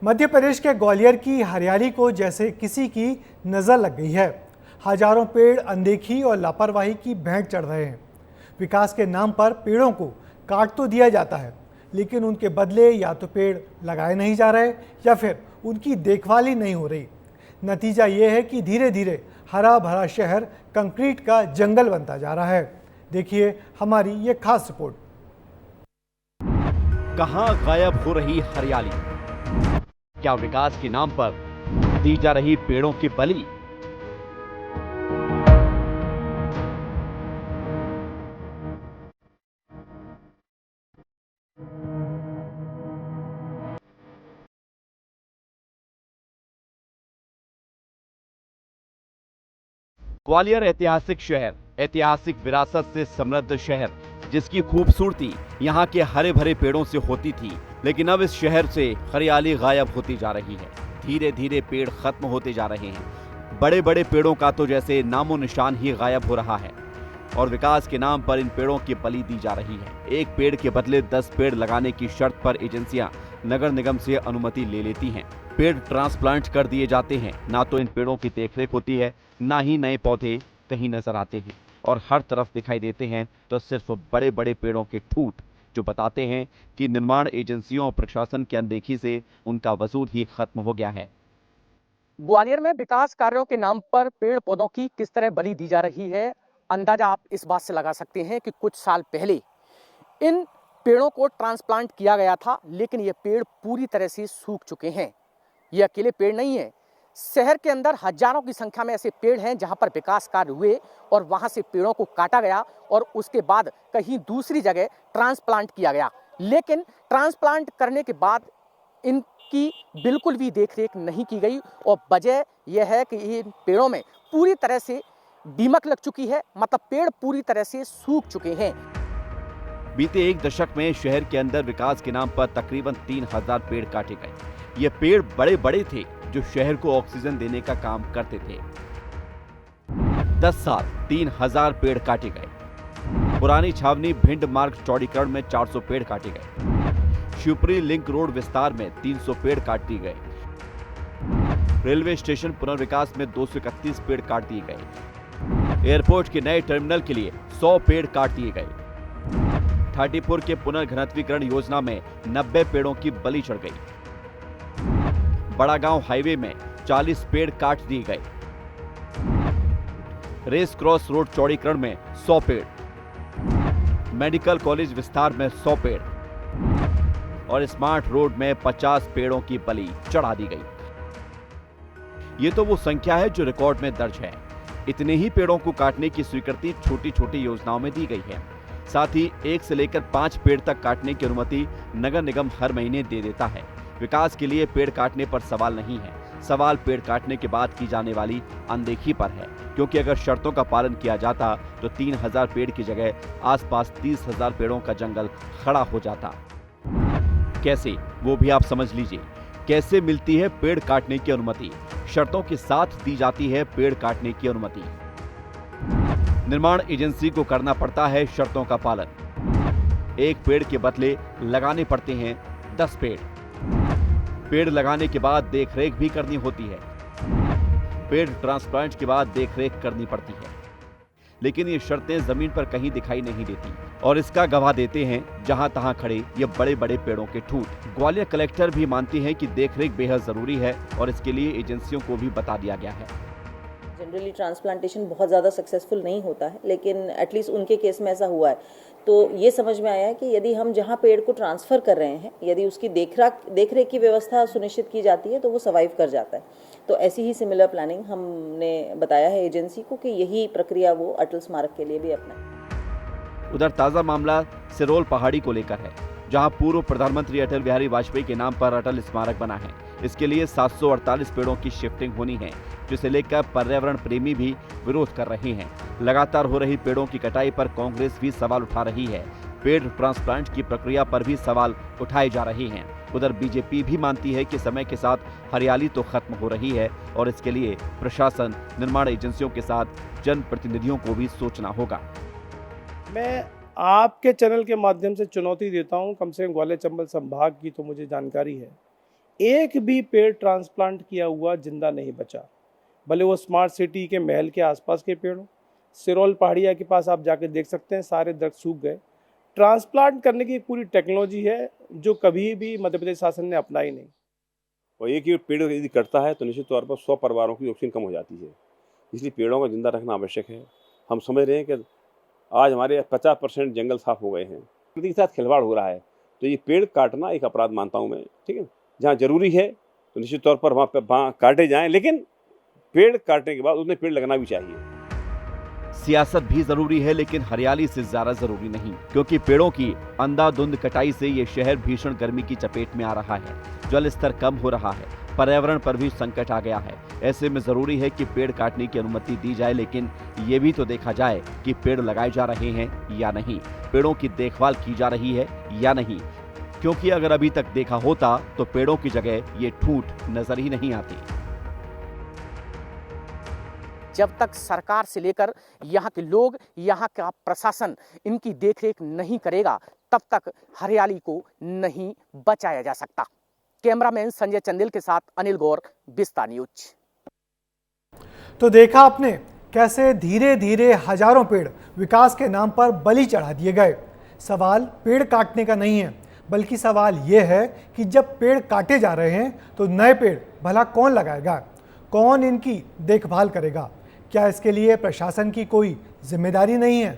मध्य प्रदेश के ग्वालियर की हरियाली को जैसे किसी की नज़र लग गई है। हजारों पेड़ अनदेखी और लापरवाही की भेंट चढ़ रहे हैं। विकास के नाम पर पेड़ों को काट तो दिया जाता है, लेकिन उनके बदले या तो पेड़ लगाए नहीं जा रहे या फिर उनकी देखभाल ही नहीं हो रही। नतीजा ये है कि धीरे धीरे हरा भरा शहर कंक्रीट का जंगल बनता जा रहा है। देखिए हमारी ये खास रिपोर्ट। कहां गायब हो रही हरियाली? क्या विकास के नाम पर दी जा रही पेड़ों की बलि? ग्वालियर ऐतिहासिक शहर, ऐतिहासिक विरासत से समृद्ध शहर, जिसकी खूबसूरती यहाँ के हरे भरे पेड़ों से होती थी, लेकिन अब इस शहर से हरियाली गायब होती जा रही है। धीरे धीरे पेड़ खत्म होते जा रहे हैं। बड़े बड़े पेड़ों का तो जैसे नामो निशान ही गायब हो रहा है और विकास के नाम पर इन पेड़ों की बलि दी जा रही है। एक पेड़ के बदले 10 पेड़ लगाने की शर्त पर एजेंसियां नगर निगम से अनुमति ले लेती हैं। पेड़ ट्रांसप्लांट कर दिए जाते हैं। ना तो इन पेड़ों की देखरेख होती है, ना ही नए पौधे कहीं नजर आते हैं और हर तरफ दिखाई देते हैं तो सिर्फ बड़े बड़े पेड़ों के ठूंठ, जो बताते हैं कि निर्माण एजेंसियों और प्रशासन की अनदेखी से उनका वजूद ही खत्म हो गया है। ग्वालियर में विकास कार्यों के नाम पर पेड़ पौधों की किस तरह बलि दी जा रही है, अंदाजा आप इस बात से लगा सकते हैं कि कुछ साल पहले इन पेड़ों को ट्रांसप्लांट किया गया था, लेकिन ये पेड़ पूरी तरह से सूख चुके हैं। ये अकेले पेड़ नहीं है, शहर के अंदर हजारों की संख्या में ऐसे पेड़ हैं जहां पर विकास कार्य हुए और वहां से पेड़ों को काटा गया और उसके बाद कहीं दूसरी जगह ट्रांसप्लांट किया गया। लेकिन ट्रांसप्लांट करने के बाद इनकी बिल्कुल भी देखरेख नहीं की गई और वजह यह है कि इन पेड़ों में पूरी तरह से दीमक लग चुकी है, मतलब पेड़ पूरी तरह से सूख चुके हैं। बीते एक दशक में शहर के अंदर विकास के नाम पर तकरीबन 3000 पेड़ काटे गए। ये पेड़ बड़े बड़े थे जो शहर को ऑक्सीजन देने का काम करते थे। 10 साल 3000 पेड़ काटे गए। पुरानी छावनी भिंड मार्ग चौड़ीकरण में 400 पेड़ काटे गए। शिवपुरी लिंक रोड विस्तार में 300 पेड़ काट दिए गए। रेलवे स्टेशन पुनर्विकास में 231 पेड़ काट दिए गए। एयरपोर्ट के नए टर्मिनल के लिए 100 पेड़ काट दिए गए। थाटीपुर के पुनर्घनत्वीकरण योजना में 90 पेड़ों की बलि चढ़ गई। बड़ा गांव हाईवे में 40 पेड़ काट दिए गए। रेस क्रॉस रोड चौड़ीकरण में 100 पेड़, मेडिकल कॉलेज विस्तार में 100 पेड़ और स्मार्ट रोड में 50 पेड़ों की बलि चढ़ा दी गई। ये तो वो संख्या है जो रिकॉर्ड में दर्ज है। इतने ही पेड़ों को काटने की स्वीकृति छोटी छोटी योजनाओं में दी गई है। साथ ही 1 से लेकर 5 पेड़ तक काटने की अनुमति नगर निगम हर महीने दे देता है। विकास के लिए पेड़ काटने पर सवाल नहीं है, सवाल पेड़ काटने के बाद की जाने वाली अनदेखी पर है, क्योंकि अगर शर्तों का पालन किया जाता तो 3000 पेड़ की जगह आसपास 30,000 पेड़ों का जंगल खड़ा हो जाता। कैसे, वो भी आप समझ लीजिए। कैसे मिलती है पेड़ काटने की अनुमति? शर्तों के साथ दी जाती है पेड़ काटने की अनुमति। निर्माण एजेंसी को करना पड़ता है शर्तों का पालन। एक पेड़ के बदले लगाने पड़ते हैं 10 पेड़। पेड़ लगाने के बाद देखरेख भी करनी होती है। पेड़ ट्रांसप्लांट के बाद देखरेख करनी पड़ती है, लेकिन ये शर्तें जमीन पर कहीं दिखाई नहीं देती और इसका गवाह देते हैं जहां तहां खड़े ये बड़े बड़े पेड़ों के ठूंठ। ग्वालियर कलेक्टर भी मानती हैं कि देखरेख बेहद जरूरी है और इसके लिए एजेंसियों को भी बता दिया गया है। जनरली ट्रांसप्लांटेशन बहुत ज़्यादा सक्सेसफुल नहीं होता है, लेकिन एटलीस्ट उनके केस में ऐसा हुआ है। तो ये समझ में आया है कि यदि हम जहाँ पेड़ को ट्रांसफ़र कर रहे हैं, यदि उसकी देखरेख की व्यवस्था सुनिश्चित की जाती है तो वो सर्वाइव कर जाता है। तो ऐसी ही सिमिलर प्लानिंग हमने बताया है एजेंसी को कि यही प्रक्रिया वो अटल स्मारक के लिए भी अपनाए। उधर ताज़ा मामला सिरोल पहाड़ी को लेकर है, जहां पूर्व प्रधानमंत्री अटल बिहारी वाजपेयी के नाम पर अटल स्मारक बना है। इसके लिए 748 पेड़ों की शिफ्टिंग होनी है, जिसे लेकर पर्यावरण प्रेमी भी विरोध कर रहे हैं। लगातार हो रही पेड़ों की कटाई पर कांग्रेस भी सवाल उठा रही है। पेड़ ट्रांसप्लांट की प्रक्रिया पर भी सवाल उठाए जा रहे हैं। उधर बीजेपी भी मानती है कि समय के साथ हरियाली तो खत्म हो रही है और इसके लिए प्रशासन, निर्माण एजेंसियों के साथ जनप्रतिनिधियों को भी सोचना होगा। मैं आपके चैनल के माध्यम से चुनौती देता हूं, कम से कम ग्वालियर चंबल संभाग की तो मुझे जानकारी है एक भी पेड़ ट्रांसप्लांट किया हुआ जिंदा नहीं बचा, भले वो स्मार्ट सिटी के महल के आसपास के पेड़ हो। सिरोल पहाड़िया के पास आप जाके देख सकते हैं, सारे दरख्त सूख गए। ट्रांसप्लांट करने की एक पूरी टेक्नोलॉजी है जो कभी भी मध्य प्रदेश शासन ने अपनाई नहीं। और एक ही पेड़ यदि कटता है तो निश्चित तौर पर 100 परिवारों की ऑक्सीजन कम हो जाती है, इसलिए पेड़ों को जिंदा रखना आवश्यक है। हम समझ रहे हैं कि आज हमारे 50% जंगल साफ हो गए हैं, प्रकृति के साथ खिलवाड़ हो रहा है, तो ये पेड़ काटना एक अपराध मानता हूँ मैं। ठीक है, जहाँ जरूरी है तो निश्चित तौर पर वहाँ काटे जाएं, लेकिन पेड़ काटने के बाद उसमें पेड़ लगना भी चाहिए। सियासत भी जरूरी है, लेकिन हरियाली से ज्यादा जरूरी नहीं, क्योंकि पेड़ों की अंधाधुंध कटाई से ये शहर भीषण गर्मी की चपेट में आ रहा है। जल स्तर कम हो रहा है, पर्यावरण पर भी संकट आ गया है। ऐसे में जरूरी है कि पेड़ काटने की अनुमति दी जाए, लेकिन ये भी तो देखा जाए कि पेड़ लगाए जा रहे हैं या नहीं, पेड़ों की देखभाल की जा रही है या नहीं, क्योंकि अगर अभी तक देखा होता तो पेड़ों की जगह ये ठूठ नजर ही नहीं आती। जब तक सरकार से लेकर यहाँ के लोग, यहाँ का प्रशासन इनकी देखरेख नहीं करेगा, तब तक हरियाली को नहीं बचाया जा सकता। कैमरामैन संजय चंदेल के साथ अनिल गौर, बिस्ता न्यूज। तो देखा आपने कैसे धीरे धीरे हजारों पेड़ विकास के नाम पर बलि चढ़ा दिए गए। सवाल पेड़ काटने का नहीं है, बल्कि सवाल यह है कि जब पेड़ काटे जा रहे हैं तो नए पेड़ भला कौन लगाएगा, कौन इनकी देखभाल करेगा? क्या इसके लिए प्रशासन की कोई जिम्मेदारी नहीं है?